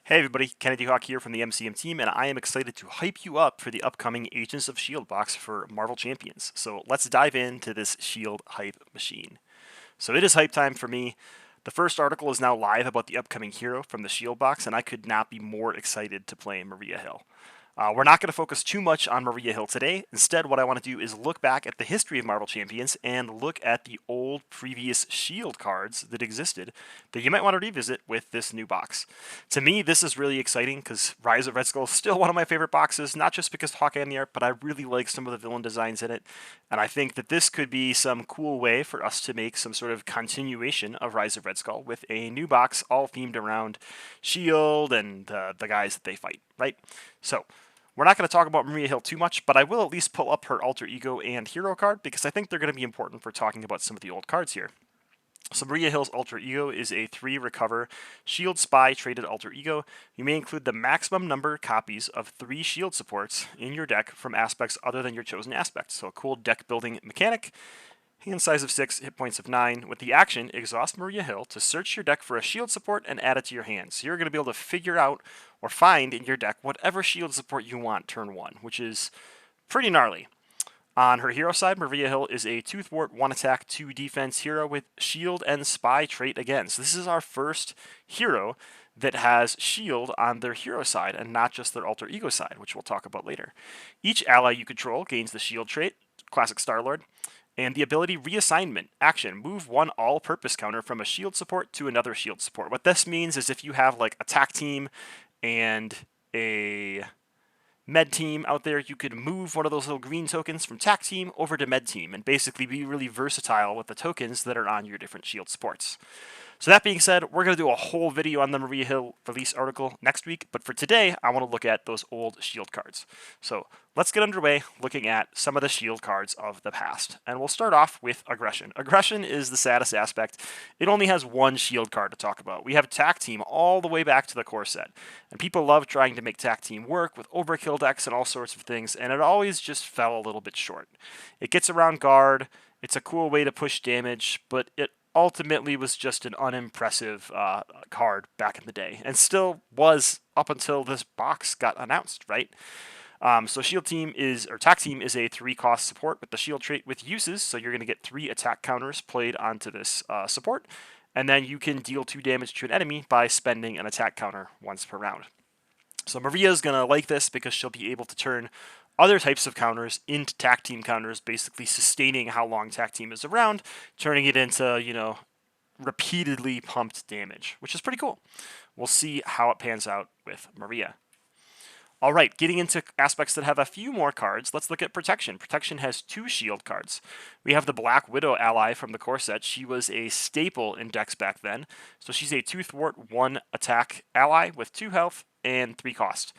Hey everybody, KennedyHawk here from the MCM team, and I am excited to hype you up for the upcoming Agents of S.H.I.E.L.D. box for Marvel Champions. So let's dive into this S.H.I.E.L.D. hype machine. So it is hype time for me. The first article is now live about the upcoming hero from the S.H.I.E.L.D. box, and I could not be more excited to play Maria Hill. We're not going to focus too much on Maria Hill today. Instead, what I want to do is look back at the history of Marvel Champions and look at the old previous S.H.I.E.L.D. cards that existed that you might want to revisit with this new box. To me, this is really exciting because Rise of Red Skull is still one of my favorite boxes, not just because of Hawkeye and the art, but I really like some of the villain designs in it. And I think that this could be some cool way for us to make some sort of continuation of Rise of Red Skull with a new box all themed around S.H.I.E.L.D. and the guys that they fight, right? So, we're not going to talk about Maria Hill too much, but I will at least pull up her alter ego and hero card because I think they're going to be important for talking about some of the old cards here. So Maria Hill's alter ego is a 3 recover S.H.I.E.L.D. spy traded alter ego. You may include the maximum number of copies of 3 S.H.I.E.L.D. supports in your deck from aspects other than your chosen aspect. So a cool deck building mechanic. Hand size of 6, hit points of 9. With the action, exhaust Maria Hill to search your deck for a S.H.I.E.L.D. support and add it to your hand. So you're going to be able to figure out or find in your deck whatever S.H.I.E.L.D. support you want turn 1, which is pretty gnarly. On her hero side, Maria Hill is a 2 thwart, 1 attack, 2 defense hero with S.H.I.E.L.D. and Spy trait again. So this is our first hero that has S.H.I.E.L.D. on their hero side and not just their alter ego side, which we'll talk about later. Each ally you control gains the S.H.I.E.L.D. trait, classic Star-Lord, and the ability reassignment action. Move one all-purpose counter from a S.H.I.E.L.D. support to another S.H.I.E.L.D. support. What this means is if you have like attack team and a med team out there, you could move one of those little green tokens from tac team over to med team and basically be really versatile with the tokens that are on your different S.H.I.E.L.D. supports. So that being said, we're going to do a whole video on the Maria Hill release article next week, but for today, I want to look at those old S.H.I.E.L.D. cards. So let's get underway looking at some of the S.H.I.E.L.D. cards of the past. And we'll start off with Aggression. Aggression is the saddest aspect. It only has one S.H.I.E.L.D. card to talk about. We have TAC Team all the way back to the core set. And people love trying to make TAC Team work with overkill decks and all sorts of things, and it always just fell a little bit short. It gets around guard. It's a cool way to push damage, but it ultimately was just an unimpressive card back in the day, and still was up until this box got announced, right? So S.H.I.E.L.D. team is, or TAC team is a 3-cost support with the S.H.I.E.L.D. trait with uses, so you're going to get 3 attack counters played onto this support, and then you can deal 2 damage to an enemy by spending an attack counter once per round. So Maria's going to like this because she'll be able to turn other types of counters into TAC team counters, basically sustaining how long TAC team is around, turning it into, repeatedly pumped damage, which is pretty cool. We'll see how it pans out with Maria. All right, getting into aspects that have a few more cards, let's look at Protection. Protection has 2 S.H.I.E.L.D. cards. We have the Black Widow ally from the core set. She was a staple in decks back then. So she's a 2 thwart, 1 attack ally with 2 health and 3 cost.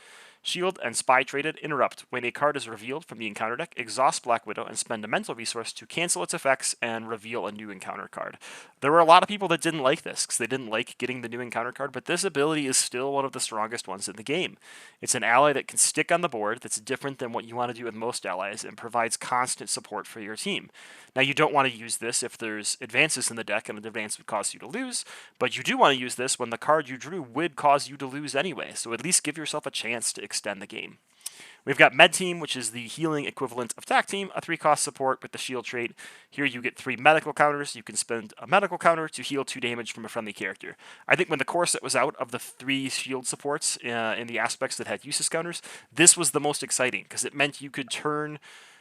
S.H.I.E.L.D. and Spy traded interrupt. When a card is revealed from the encounter deck, exhaust Black Widow and spend a mental resource to cancel its effects and reveal a new encounter card. There were a lot of people that didn't like this because they didn't like getting the new encounter card, but this ability is still one of the strongest ones in the game. It's an ally that can stick on the board that's different than what you want to do with most allies and provides constant support for your team. Now, you don't want to use this if there's advances in the deck and an advance would cause you to lose, but you do want to use this when the card you drew would cause you to lose anyway, so at least give yourself a chance to extend the game. We've got Med Team, which is the healing equivalent of TAC Team, a 3-cost support with the S.H.I.E.L.D. trait. Here you get 3 medical counters. You can spend a medical counter to heal 2 damage from a friendly character. I think when the core set was out of the 3 S.H.I.E.L.D. supports in the aspects that had uses counters, this was the most exciting because it meant you could turn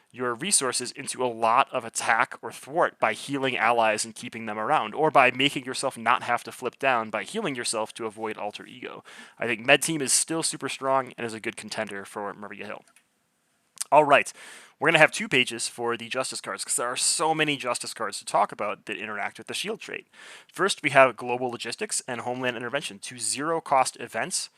your resources into a lot of attack or thwart by healing allies and keeping them around, or by making yourself not have to flip down by healing yourself to avoid alter ego. I think Med Team is still super strong and is a good contender for Maria Hill. All right, we're going to have 2 pages for the Justice cards because there are so many Justice cards to talk about that interact with the S.H.I.E.L.D. trait. First, we have Global Logistics and Homeland Intervention, 2 0-cost events.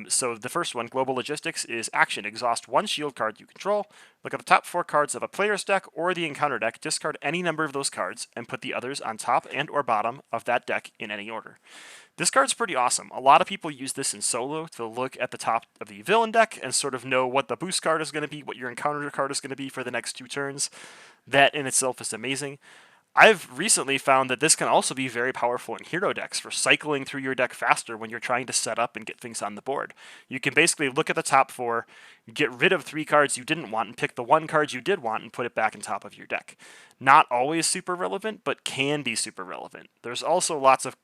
So the first one, Global Logistics, is action. Exhaust 1 S.H.I.E.L.D. card you control. Look at the top 4 cards of a player's deck or the encounter deck. Discard any number of those cards and put the others on top and or bottom of that deck in any order. This card's pretty awesome. A lot of people use this in solo to look at the top of the villain deck and sort of know what the boost card is going to be, what your encounter card is going to be for the next 2 turns. That in itself is amazing. I've recently found that this can also be very powerful in hero decks for cycling through your deck faster when you're trying to set up and get things on the board. You can basically look at the top four, get rid of 3 cards you didn't want, and pick the 1 card you did want and put it back on top of your deck. Not always super relevant, but can be super relevant. There's also lots of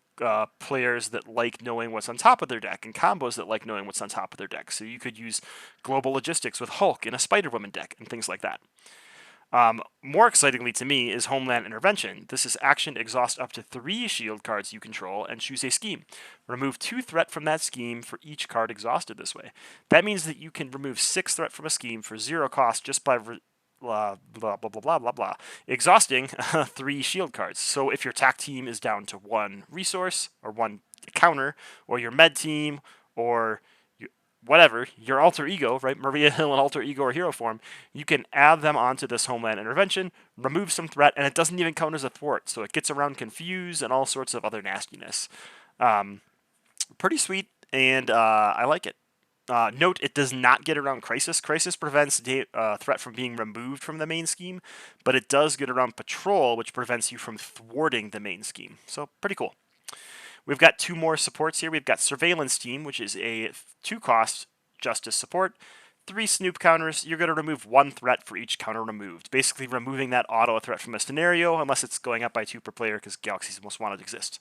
players that like knowing what's on top of their deck and combos that like knowing what's on top of their deck. So you could use Global Logistics with Hulk in a Spider-Woman deck and things like that. More excitingly to me is Homeland Intervention. This is action exhaust up to 3 shield cards you control and choose a scheme. Remove 2 threat from that scheme for each card exhausted this way. That means that you can remove 6 threat from a scheme for 0 cost just by blah blah blah blah blah blah exhausting 3 shield cards. So if your attack team is down to 1 resource or 1 counter, or your med team, or whatever, your alter ego, right? Maria Hill in alter ego or hero form, you can add them onto this Homeland Intervention, remove some threat, and it doesn't even count as a thwart, so it gets around Confuse and all sorts of other nastiness. Pretty sweet, and I like it. Note, it does not get around Crisis. Crisis prevents threat from being removed from the main scheme, but it does get around Patrol, which prevents you from thwarting the main scheme. So, pretty cool. We've got 2 more supports here. We've got Surveillance Team, which is a 2-cost Justice support. 3 Snoop counters. You're going to remove 1 threat for each counter removed. Basically removing that auto threat from a scenario, unless it's going up by 2 per player because Galaxy's Most Wanted exists.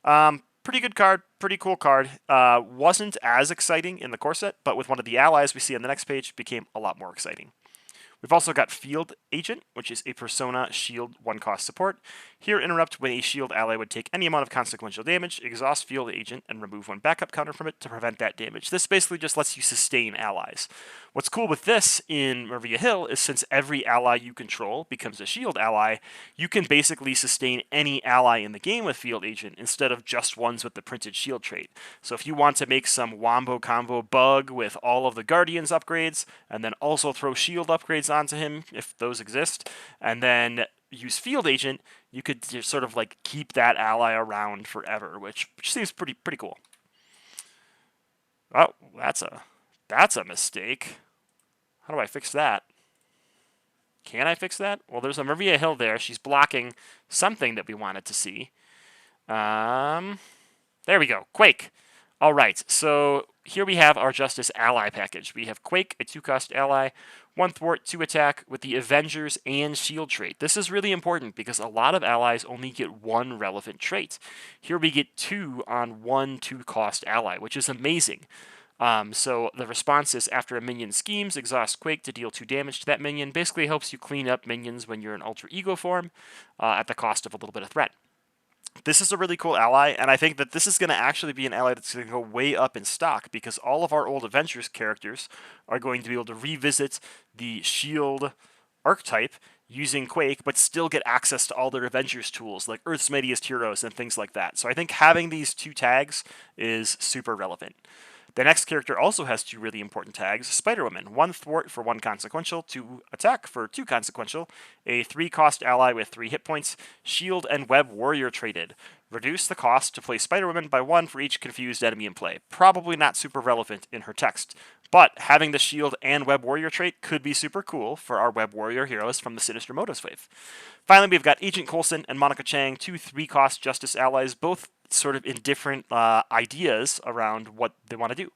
Pretty good card, pretty cool card. Wasn't as exciting in the core set, but with one of the allies we see on the next page, became a lot more exciting. We've also got Field Agent, which is a Persona Shield 1-cost support. Here, interrupt when a Shield ally would take any amount of consequential damage, exhaust Field Agent, and remove 1 backup counter from it to prevent that damage. This basically just lets you sustain allies. What's cool with this in Maria Hill is since every ally you control becomes a Shield ally, you can basically sustain any ally in the game with Field Agent instead of just ones with the printed Shield trait. So if you want to make some wombo combo bug with all of the Guardians upgrades, and then also throw Shield upgrades onto him, if those exist, and then use Field Agent, you could just sort of like keep that ally around forever, which seems pretty cool. Oh, that's a mistake. How do I fix that? Can I fix that? Well, there's a Maria Hill there. She's blocking something that we wanted to see. There we go. Quake. All right, so here we have our Justice Ally package. We have Quake, a 2-cost ally, 1 thwart, 2 attack with the Avengers and Shield trait. This is really important because a lot of allies only get 1 relevant trait. Here we get 2 on 1 2-cost ally, which is amazing. So the response is after a minion schemes, exhaust Quake to deal 2 damage to that minion. Basically helps you clean up minions when you're in alter ego form at the cost of a little bit of threat. This is a really cool ally, and I think that this is going to actually be an ally that's going to go way up in stock because all of our old Avengers characters are going to be able to revisit the S.H.I.E.L.D. archetype using Quake, but still get access to all their Avengers tools like Earth's Mightiest Heroes and things like that. So I think having these 2 tags is super relevant. The next character also has 2 really important tags. Spider-Woman, 1 thwart for 1 consequential, 2 attack for 2 consequential, a 3-cost ally with 3 hit points, shield and web warrior traded. Reduce the cost to play Spider-Woman by 1 for each confused enemy in play. Probably not super relevant in her text, but having the shield and web warrior trait could be super cool for our web warrior heroes from the Sinister Motos wave. Finally, we've got Agent Coulson and Monica Chang, 2 3-cost Justice allies, both sort of in different ideas around what they want to do.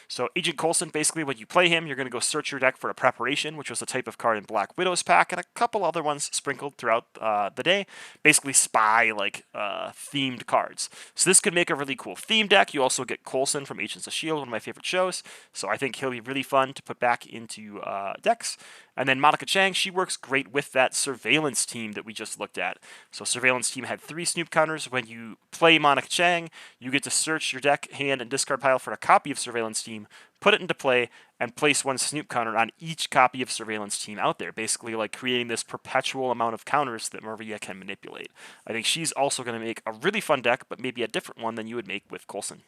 So Agent Coulson, basically when you play him, you're going to go search your deck for a Preparation, which was a type of card in Black Widow's pack, and a couple other ones sprinkled throughout the day. Basically spy like themed cards. So this could make a really cool theme deck. You also get Coulson from Agents of S.H.I.E.L.D., one of my favorite shows. So I think he'll be really fun to put back into decks. And then Monica Chang, she works great with that Surveillance Team that we just looked at. So Surveillance Team had 3 Snoop counters. When you play Monica Chang, you get to search your deck, hand, and discard pile for a copy of Surveillance Team, put it into play, and place 1 Snoop counter on each copy of Surveillance Team out there, basically like creating this perpetual amount of counters that Maria can manipulate. I think she's also going to make a really fun deck, but maybe a different one than you would make with Coulson.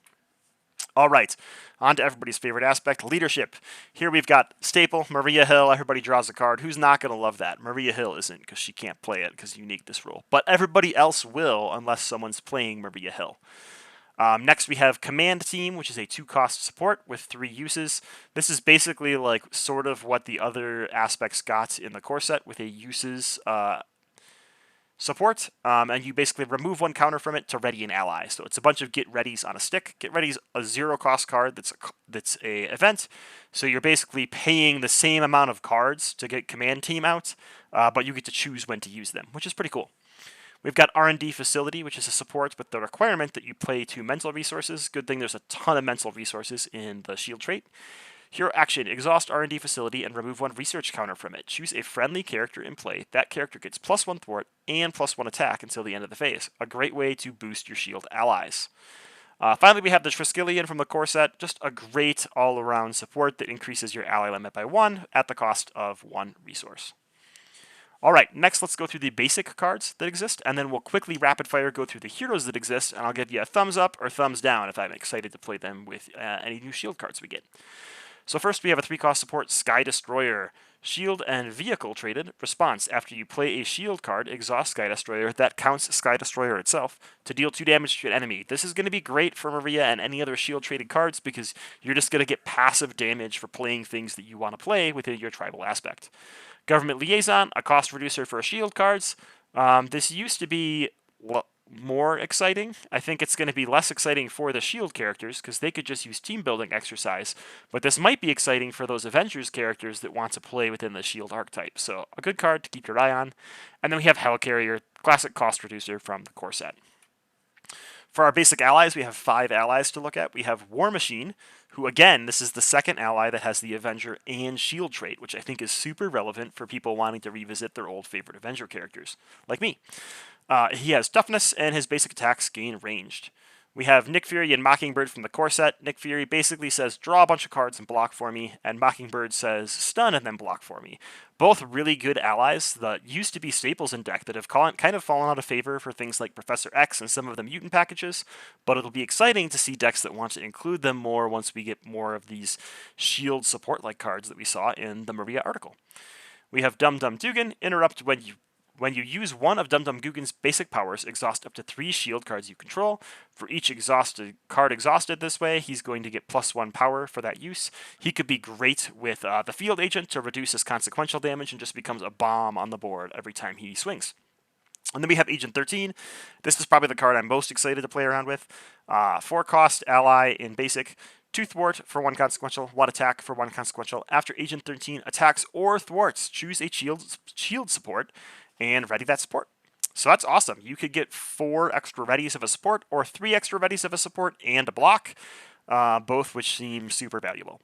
All right, on to everybody's favorite aspect, leadership. Here we've got staple, Maria Hill. Everybody draws a card. Who's not going to love that? Maria Hill isn't because she can't play it because uniqueness rule. But everybody else will unless someone's playing Maria Hill. Next we have Command Team, which is a 2-cost support with 3 uses. This is basically like sort of what the other aspects got in the core set with a uses support, and you basically remove one counter from it to ready an ally. So it's a bunch of get readies on a stick. Get ready's a 0 cost card that's a event. So you're basically paying the same amount of cards to get command team out, but you get to choose when to use them, which is pretty cool. We've got R&D Facility, which is a support with the requirement that you play 2 mental resources. Good thing there's a ton of mental resources in the shield trait. Hero action, exhaust R&D Facility and remove 1 research counter from it. Choose a friendly character in play. That character gets +1 thwart and +1 attack until the end of the phase. A great way to boost your shield allies. Finally, we have the Triskelion from the core set. Just a great all-around support that increases your ally limit by 1 at the cost of 1 resource. Alright, next let's go through the basic cards that exist, and then we'll quickly rapid fire go through the heroes that exist, and I'll give you a thumbs up or thumbs down if I'm excited to play them with any new shield cards we get. So first we have a 3-cost support, Sky Destroyer. Shield and vehicle traded. Response, after you play a shield card, exhaust Sky Destroyer, that counts Sky Destroyer itself, to deal 2 damage to an enemy. This is going to be great for Maria and any other shield traded cards because you're just going to get passive damage for playing things that you want to play within your tribal aspect. Government Liaison, a cost reducer for shield cards. This used to be more exciting. I think it's going to be less exciting for the shield characters because they could just use team building exercise, but this might be exciting for those Avengers characters that want to play within the shield archetype. So a good card to keep your eye on. And then we have Helicarrier, classic cost reducer from the core set. For our basic allies, we have 5 allies to look at. We have War Machine, who again, this is the second ally that has the Avenger and Shield trait, which I think is super relevant for people wanting to revisit their old favorite Avenger characters, like me. He has toughness, and his basic attacks gain ranged. We have Nick Fury and Mockingbird from the core set. Nick Fury basically says, draw a bunch of cards and block for me, and Mockingbird says, stun and then block for me. Both really good allies that used to be staples in deck that have kind of fallen out of favor for things like Professor X and some of the mutant packages, but it'll be exciting to see decks that want to include them more once we get more of these shield support-like cards that we saw in the Maria article. We have Dum Dum Dugan, interrupt when you use one of Dum Dum Dugan's basic powers, exhaust up to 3 shield cards you control. For each card exhausted this way, he's going to get +1 power for that use. He could be great with the field agent to reduce his consequential damage and just becomes a bomb on the board every time he swings. And then we have Agent 13. This is probably the card I'm most excited to play around with. 4-cost ally in basic. 2 thwart for 1 consequential, 1 attack for 1 consequential. After Agent 13 attacks or thwarts, choose a shield support and ready that support. So that's awesome. You could get 4 extra readies of a support or 3 extra readies of a support and a block, both which seem super valuable.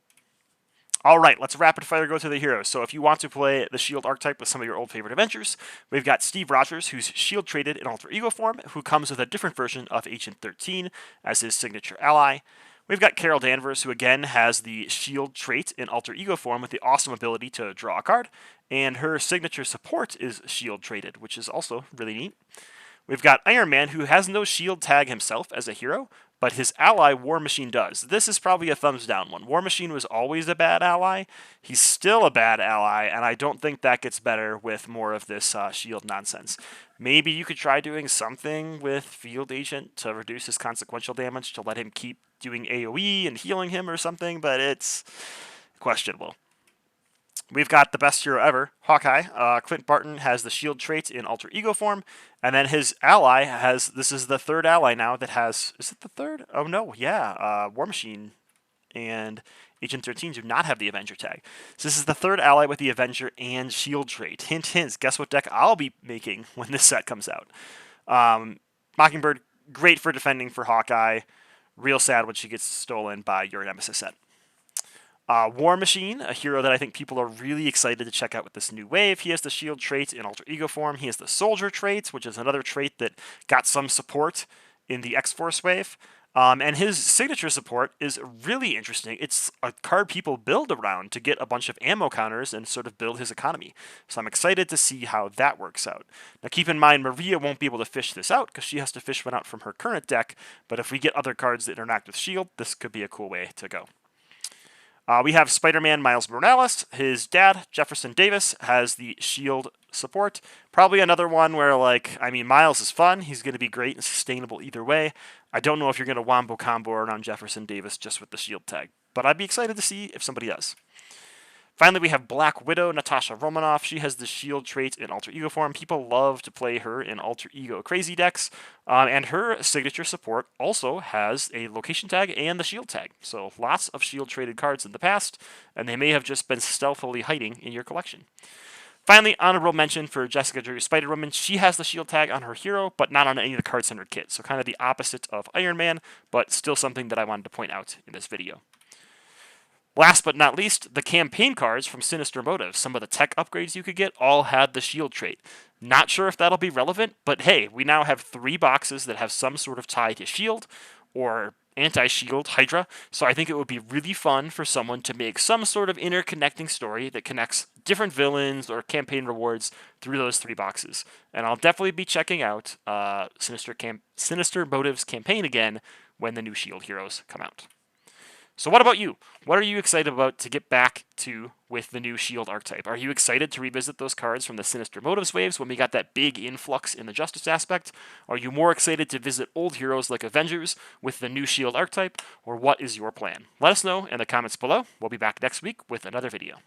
All right, let's rapid fire go through the heroes. So if you want to play the shield archetype with some of your old favorite Avengers, we've got Steve Rogers, who's shield traded in alter ego form, who comes with a different version of Agent 13 as his signature ally. We've got Carol Danvers, who again has the shield trait in alter ego form with the awesome ability to draw a card, and her signature support is shield traded, which is also really neat. We've got Iron Man, who has no shield tag himself as a hero, but his ally War Machine does. This is probably a thumbs down one. War Machine was always a bad ally. He's still a bad ally, and I don't think that gets better with more of this shield nonsense. Maybe you could try doing something with Field Agent to reduce his consequential damage to let him keep doing AoE and healing him or something, but it's questionable. We've got the best hero ever, Hawkeye. Clint Barton has the shield trait in alter ego form, and then his ally has, this is the 3rd ally now that has, is it the 3rd? Oh no, yeah, War Machine and Agent 13 do not have the Avenger tag. So this is the 3rd ally with the Avenger and shield trait. Hint, hint, guess what deck I'll be making when this set comes out. Mockingbird, great for defending for Hawkeye. Real sad when she gets stolen by your Nemesis set. War Machine, a hero that I think people are really excited to check out with this new wave. He has the shield trait in alter ego form. He has the soldier trait, which is another trait that got some support in the X-Force wave. And his signature support is really interesting. It's a card people build around to get a bunch of ammo counters and sort of build his economy. So I'm excited to see how that works out. Now keep in mind, Maria won't be able to fish this out because she has to fish one out from her current deck. But if we get other cards that interact with shield, this could be a cool way to go. We have Spider-Man Miles Morales. His dad, Jefferson Davis, has the shield support. Probably another one where, Miles is fun. He's going to be great and sustainable either way. I don't know if you're going to wombo combo around Jefferson Davis just with the shield tag, but I'd be excited to see if somebody does. Finally, we have Black Widow, Natasha Romanoff. She has the shield trait in Alter Ego form. People love to play her in Alter Ego crazy decks. And her signature support also has a location tag and the shield tag. So lots of shield traded cards in the past, and they may have just been stealthily hiding in your collection. Finally, honorable mention for Jessica Drew Spider-Woman. She has the shield tag on her hero, but not on any of the cards in her kit. So kind of the opposite of Iron Man, but still something that I wanted to point out in this video. Last but not least, the campaign cards from Sinister Motives, some of the tech upgrades you could get, all had the shield trait. Not sure if that'll be relevant, but hey, we now have 3 boxes that have some sort of tie to shield or anti-shield Hydra, so I think it would be really fun for someone to make some sort of interconnecting story that connects different villains or campaign rewards through those 3 boxes. And I'll definitely be checking out Sinister Motives campaign again when the new shield heroes come out. So what about you? What are you excited about to get back to with the new S.H.I.E.L.D. archetype? Are you excited to revisit those cards from the Sinister Motives waves when we got that big influx in the Justice aspect? Are you more excited to visit old heroes like Avengers with the new S.H.I.E.L.D. archetype? Or what is your plan? Let us know in the comments below. We'll be back next week with another video.